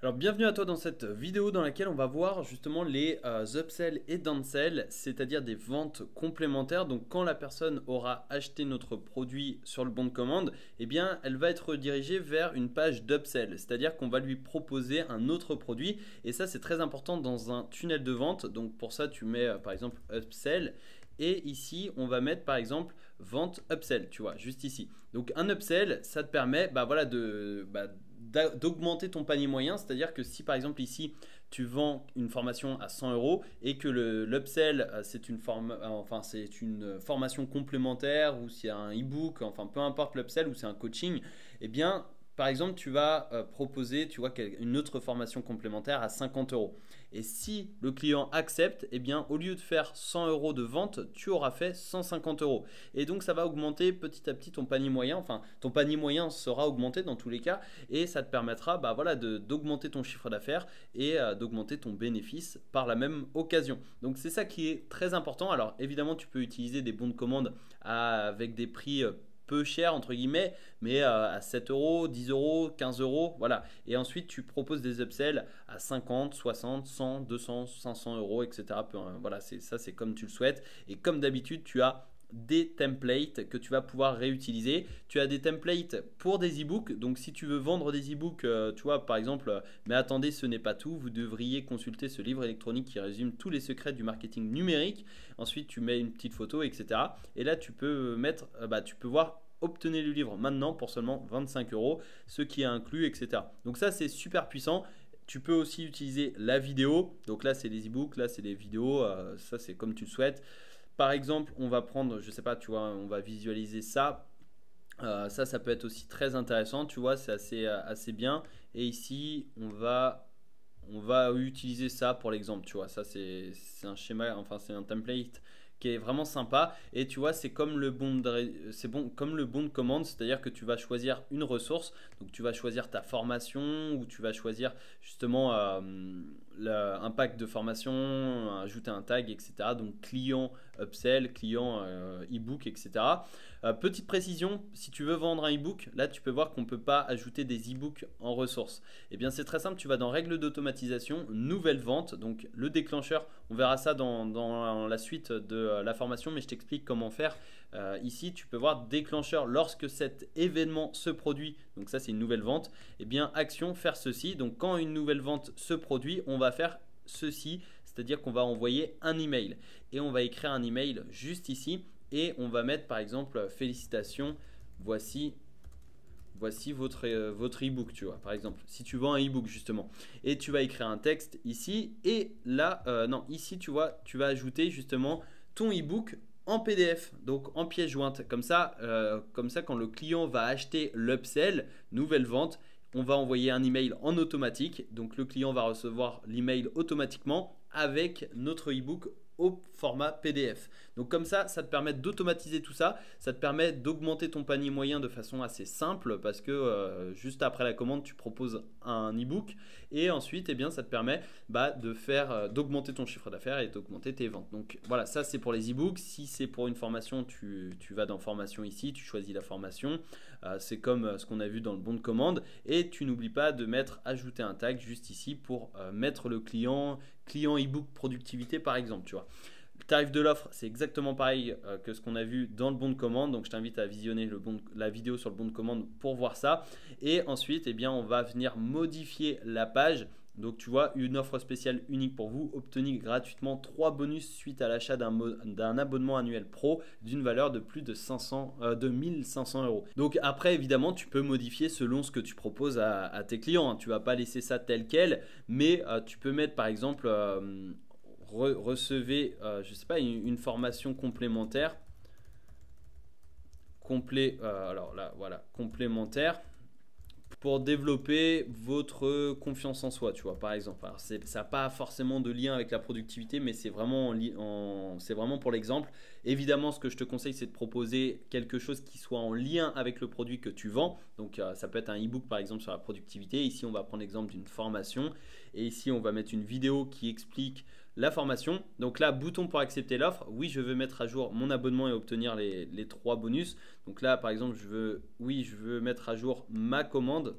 Alors bienvenue à toi dans cette vidéo dans laquelle on va voir justement les upsell et downsell, c'est-à-dire des ventes complémentaires. Donc quand la personne aura acheté notre produit sur le bon de commande, eh bien elle va être redirigée vers une page d'upsell, c'est-à-dire qu'on va lui proposer un autre produit et ça c'est très important dans un tunnel de vente. Donc pour ça tu mets par exemple upsell. Et ici, on va mettre par exemple vente upsell, tu vois, juste ici. Donc un upsell, ça te permet voilà, d'augmenter ton panier moyen. C'est-à-dire que si par exemple ici, tu vends une formation à 100 euros et que l'upsell, c'est une formation complémentaire ou c'est un e-book, enfin peu importe l'upsell ou c'est un coaching, eh bien par exemple, tu vas proposer une autre formation complémentaire à 50 euros. Et si le client accepte, eh bien, au lieu de faire 100 euros de vente, tu auras fait 150 euros. Et donc, ça va augmenter petit à petit ton panier moyen. Enfin, ton panier moyen sera augmenté dans tous les cas. Et ça te permettra voilà, d'augmenter ton chiffre d'affaires et d'augmenter ton bénéfice par la même occasion. Donc, c'est ça qui est très important. Alors, évidemment, tu peux utiliser des bons de commande avec des prix peu cher entre guillemets, mais à 7 euros, 10 euros, 15 euros, voilà. Et ensuite, tu proposes des upsells à 50, 60, 100, 200, 500 euros, etc. Voilà, ça, c'est comme tu le souhaites. Et comme d'habitude, tu as des templates que tu vas pouvoir réutiliser. Tu as des templates pour des e-books. Donc si tu veux vendre des e-books, tu vois par exemple, mais attendez, ce n'est pas tout, vous devriez consulter ce livre électronique qui résume tous les secrets du marketing numérique. Ensuite, tu mets une petite photo, etc. Et là, tu peux tu peux voir obtenez le livre maintenant pour seulement 25 euros, ce qui est inclus, etc. Donc ça, c'est super puissant. Tu peux aussi utiliser la vidéo. Donc là, c'est les e-books, là, c'est les vidéos. Ça, c'est comme tu le souhaites. Par exemple, on va prendre, je sais pas, tu vois, on va visualiser ça. Ça peut être aussi très intéressant, tu vois, c'est assez bien. Et ici, on va utiliser ça pour l'exemple, tu vois. Ça, c'est un schéma, enfin, c'est un template qui est vraiment sympa. Et tu vois, c'est comme comme le bon de commande, c'est-à-dire que tu vas choisir une ressource. Donc, tu vas choisir ta formation ou tu vas choisir justement un pack de formation, ajouter un tag, etc. Donc, client upsell, client e-book, etc. Petite précision, si tu veux vendre un e-book, là tu peux voir qu'on ne peut pas ajouter des e-books en ressources. Eh bien c'est très simple, tu vas dans règles d'automatisation, nouvelle vente, donc le déclencheur, on verra ça dans la suite de la formation, mais je t'explique comment faire. Ici tu peux voir déclencheur lorsque cet événement se produit, donc ça c'est une nouvelle vente, eh bien action, faire ceci, donc quand une nouvelle vente se produit, on va faire ceci, c'est-à-dire qu'on va envoyer un email et on va écrire un email juste ici et on va mettre par exemple félicitations, voici votre e-book, tu vois, par exemple, si tu vends un e-book justement, et tu vas écrire un texte ici, et là, non, ici, tu vois, tu vas ajouter justement ton e-book en PDF, donc en pièce jointe, comme ça, quand le client va acheter l'upsell, nouvelle vente, on va envoyer un email en automatique, donc le client va recevoir l'email automatiquement avec notre e-book au format PDF. Donc comme ça te permet d'automatiser tout ça, ça te permet d'augmenter ton panier moyen de façon assez simple parce que juste après la commande, tu proposes un e-book et ensuite, eh bien, ça te permet d'augmenter ton chiffre d'affaires et d'augmenter tes ventes. Donc voilà, ça c'est pour les e-books. Si c'est pour une formation, tu vas dans formation ici, tu choisis la formation. C'est comme ce qu'on a vu dans le bon de commande et tu n'oublies pas de mettre ajouter un tag juste ici pour mettre le client e-book productivité par exemple, tu vois. Le tarif de l'offre, c'est exactement pareil que ce qu'on a vu dans le bon de commande. Donc, je t'invite à visionner la vidéo sur le bon de commande pour voir ça. Et ensuite, eh bien, on va venir modifier la page. Donc, tu vois, une offre spéciale unique pour vous. Obtenez gratuitement 3 bonus suite à l'achat d'un abonnement annuel pro d'une valeur de plus de 1500 euros. Donc, après, évidemment, tu peux modifier selon ce que tu proposes à tes clients. Tu ne vas pas laisser ça tel quel, mais tu peux mettre par exemple recevez, je sais pas, une formation complémentaire, alors là, voilà, complémentaire pour développer votre confiance en soi, tu vois, par exemple. Alors, ça n'a pas forcément de lien avec la productivité, mais c'est vraiment, c'est vraiment pour l'exemple. Évidemment, ce que je te conseille, c'est de proposer quelque chose qui soit en lien avec le produit que tu vends. Donc, ça peut être un e-book, par exemple, sur la productivité. Ici, on va prendre l'exemple d'une formation. Et ici, on va mettre une vidéo qui explique la formation. Donc là, bouton pour accepter l'offre. Oui, je veux mettre à jour mon abonnement et obtenir les 3 bonus. Donc là, par exemple, je veux mettre à jour ma commande.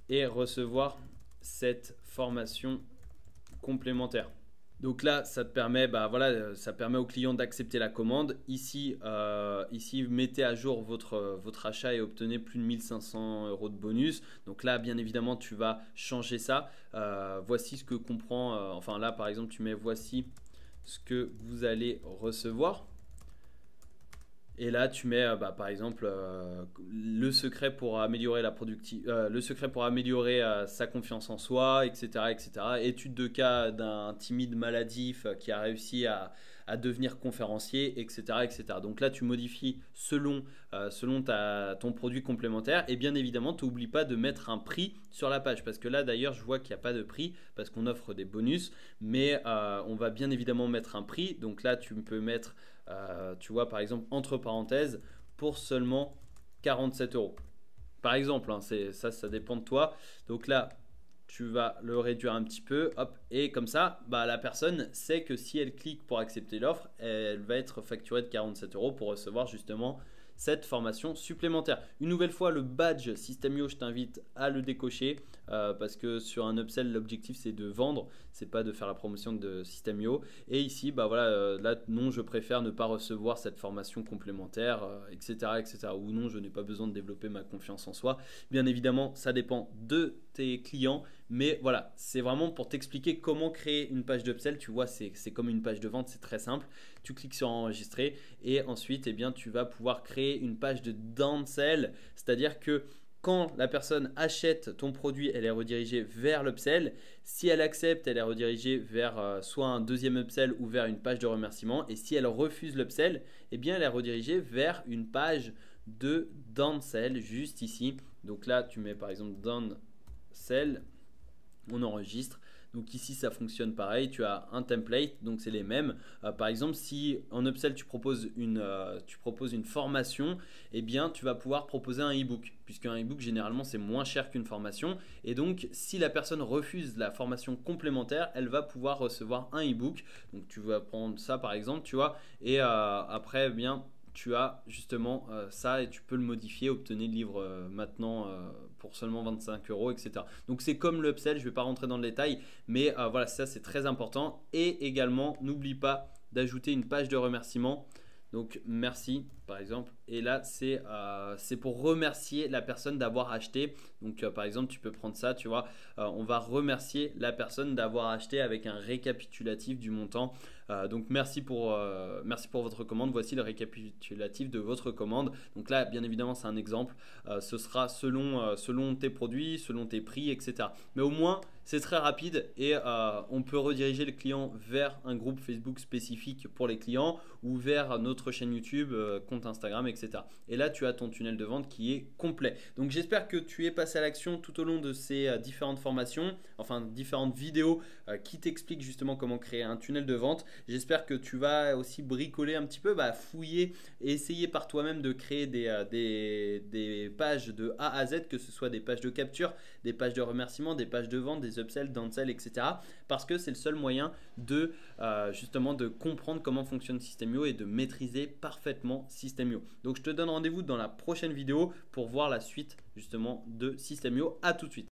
et recevoir cette formation complémentaire. Donc là, ça te permet, voilà, ça permet au client d'accepter la commande. Ici, mettez à jour votre achat et obtenez plus de 1500 € de bonus. Donc là, bien évidemment, tu vas changer ça. Voici ce que comprend, enfin là, par exemple, tu mets voici ce que vous allez recevoir. Et là, tu mets par exemple le secret pour améliorer le secret pour améliorer sa confiance en soi, etc., etc. Étude de cas d'un timide maladif qui a réussi à devenir conférencier, etc., etc. Donc là, tu modifies selon ton produit complémentaire. Et bien évidemment, tu n'oublies pas de mettre un prix sur la page. Parce que là, d'ailleurs, je vois qu'il n'y a pas de prix parce qu'on offre des bonus. Mais on va bien évidemment mettre un prix. Donc là, tu peux mettre... tu vois par exemple entre parenthèses pour seulement 47 € par exemple, hein, ça dépend de toi. Donc là tu vas le réduire un petit peu, hop, et comme ça la personne sait que si elle clique pour accepter l'offre, elle va être facturée de 47 € pour recevoir justement cette formation supplémentaire. Une nouvelle fois, le badge System.io, je t'invite à le décocher parce que sur un upsell, l'objectif c'est de vendre, c'est pas de faire la promotion de System.io. Et ici, voilà, là non, je préfère ne pas recevoir cette formation complémentaire, etc., etc. Ou non, je n'ai pas besoin de développer ma confiance en soi. Bien évidemment, ça dépend de tes clients, mais voilà, c'est vraiment pour t'expliquer comment créer une page d'upsell. Tu vois, c'est comme une page de vente, c'est très simple. Tu cliques sur enregistrer et ensuite, eh bien, tu vas pouvoir créer une page de downsell, c'est-à-dire que quand la personne achète ton produit, elle est redirigée vers l'upsell. Si elle accepte, elle est redirigée vers soit un deuxième upsell ou vers une page de remerciement. Et si elle refuse l'upsell, eh bien, elle est redirigée vers une page de downsell juste ici. Donc là, tu mets par exemple downsell, on enregistre. Donc ici, ça fonctionne pareil. Tu as un template, donc c'est les mêmes. Par exemple, si en upsell, tu proposes une formation, eh bien, tu vas pouvoir proposer un e-book. Puisqu'un e-book, généralement, c'est moins cher qu'une formation. Et donc, si la personne refuse la formation complémentaire, elle va pouvoir recevoir un e-book. Donc, tu vas prendre ça, par exemple, tu vois. Et après, eh bien, tu as justement ça et tu peux le modifier, obtenir le livre maintenant pour seulement 25 €, etc. Donc c'est comme le upsell, je ne vais pas rentrer dans le détail, mais voilà, ça c'est très important. Et également, n'oublie pas d'ajouter une page de remerciement. Donc merci par exemple, et là c'est pour remercier la personne d'avoir acheté. Donc par exemple tu peux prendre ça, tu vois, on va remercier la personne d'avoir acheté avec un récapitulatif du montant. Donc merci pour votre commande, voici le récapitulatif de votre commande. Donc là bien évidemment c'est un exemple, ce sera selon tes produits, selon tes prix, etc. Mais au moins c'est très rapide et on peut rediriger le client vers un groupe Facebook spécifique pour les clients ou vers notre chaîne YouTube, compte Instagram, etc. Et là, tu as ton tunnel de vente qui est complet. Donc, j'espère que tu es passé à l'action tout au long de ces différentes formations, enfin différentes vidéos qui t'expliquent justement comment créer un tunnel de vente. J'espère que tu vas aussi bricoler un petit peu, fouiller et essayer par toi-même de créer des pages de A à Z, que ce soit des pages de capture, des pages de remerciement, des pages de vente, des upsells, downsell, etc. Parce que c'est le seul moyen de justement de comprendre comment fonctionne System.io et de maîtriser parfaitement System.io. Donc je te donne rendez-vous dans la prochaine vidéo pour voir la suite justement de System.io. À tout de suite.